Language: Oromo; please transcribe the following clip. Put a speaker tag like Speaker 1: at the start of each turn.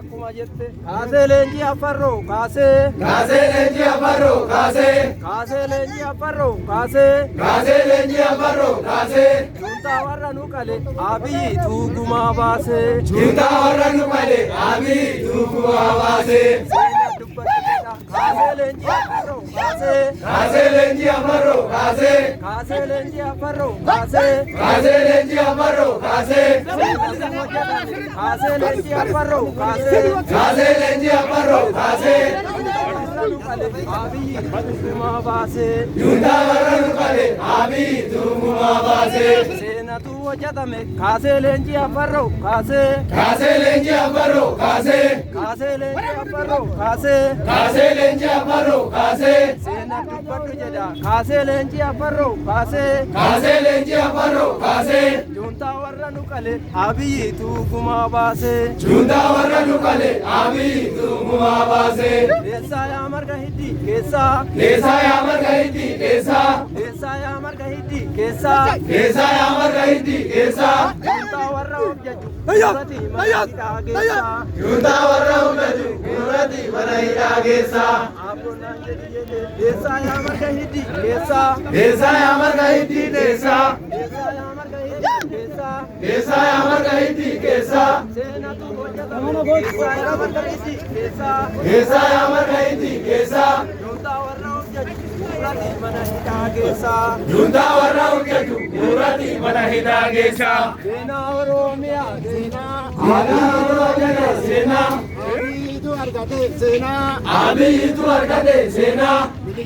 Speaker 1: akkuma jette kaasee leenjii afarroo kaasee
Speaker 2: leenjii afarroo kaasee
Speaker 1: leenjii afarroo kaasee
Speaker 2: leenjii afarroo kaasee
Speaker 1: juntaa warra nu qale abiyyi tuugumaa baasee
Speaker 2: juntaa warra nu qale abiyyi tuugumaa baasee
Speaker 1: kaasee leenjii afarroo kaasee
Speaker 2: leenjii afarroo kaasee
Speaker 1: leenjii afarroo kaasee
Speaker 2: leenjii afarroo kaasee
Speaker 1: kaasee leenjii afarroo kaasee
Speaker 2: leenjii afarroo kaasee
Speaker 1: abiyyi tuugumaa baasee
Speaker 2: juntaa warra nu qale abiyyi tuugumaa baasee
Speaker 1: seenatu hojjetame kaasee leenjii afarroo kaasee
Speaker 2: leenjii afarroo kaasee
Speaker 1: leenjii afarroo kaasee
Speaker 2: leenjii afarroo kaasee
Speaker 1: seena dubbadhu jedha kaasee leenjii afarroo kaasee
Speaker 2: leenjii afarroo kaasee
Speaker 1: juntaa warra nu qale abiyyi tuugumaa baasee
Speaker 2: juntaa warra nu qale abiyyi tuugumaa baasee
Speaker 1: keessaa yaa marga hiddi keessaa
Speaker 2: yaa marga hiddi keessaa
Speaker 1: yaa marga hiddi keessaa
Speaker 2: yaa marga hiddi keessaa
Speaker 1: juntaa warra hojjetu gurratti mana hidhaa geessaa
Speaker 2: juntaa warra hojjetu gurratti mana hidhaa geessaa
Speaker 1: abboonnaan jedhi jedhe keessaa yaa marga hiddi keessaa
Speaker 2: yaa marga hiddi keessaa
Speaker 1: yaa marga hiddi keessaa
Speaker 2: yaa marga hiddi keessaa
Speaker 1: seenatu hojjetame keessaa yaa marga hiddi keessaa
Speaker 2: yaa marga hiddi keessaa
Speaker 1: juntaa warra hojjetu gurratti mana hidhaa geessaa
Speaker 2: juntaa warra hojjetu gurratti mana hidhaa geessaa
Speaker 1: seenaa oromiyaa seenaa
Speaker 2: seenaa
Speaker 1: abiyyiitu argate seenaa
Speaker 2: abiyyiitu argate seenaa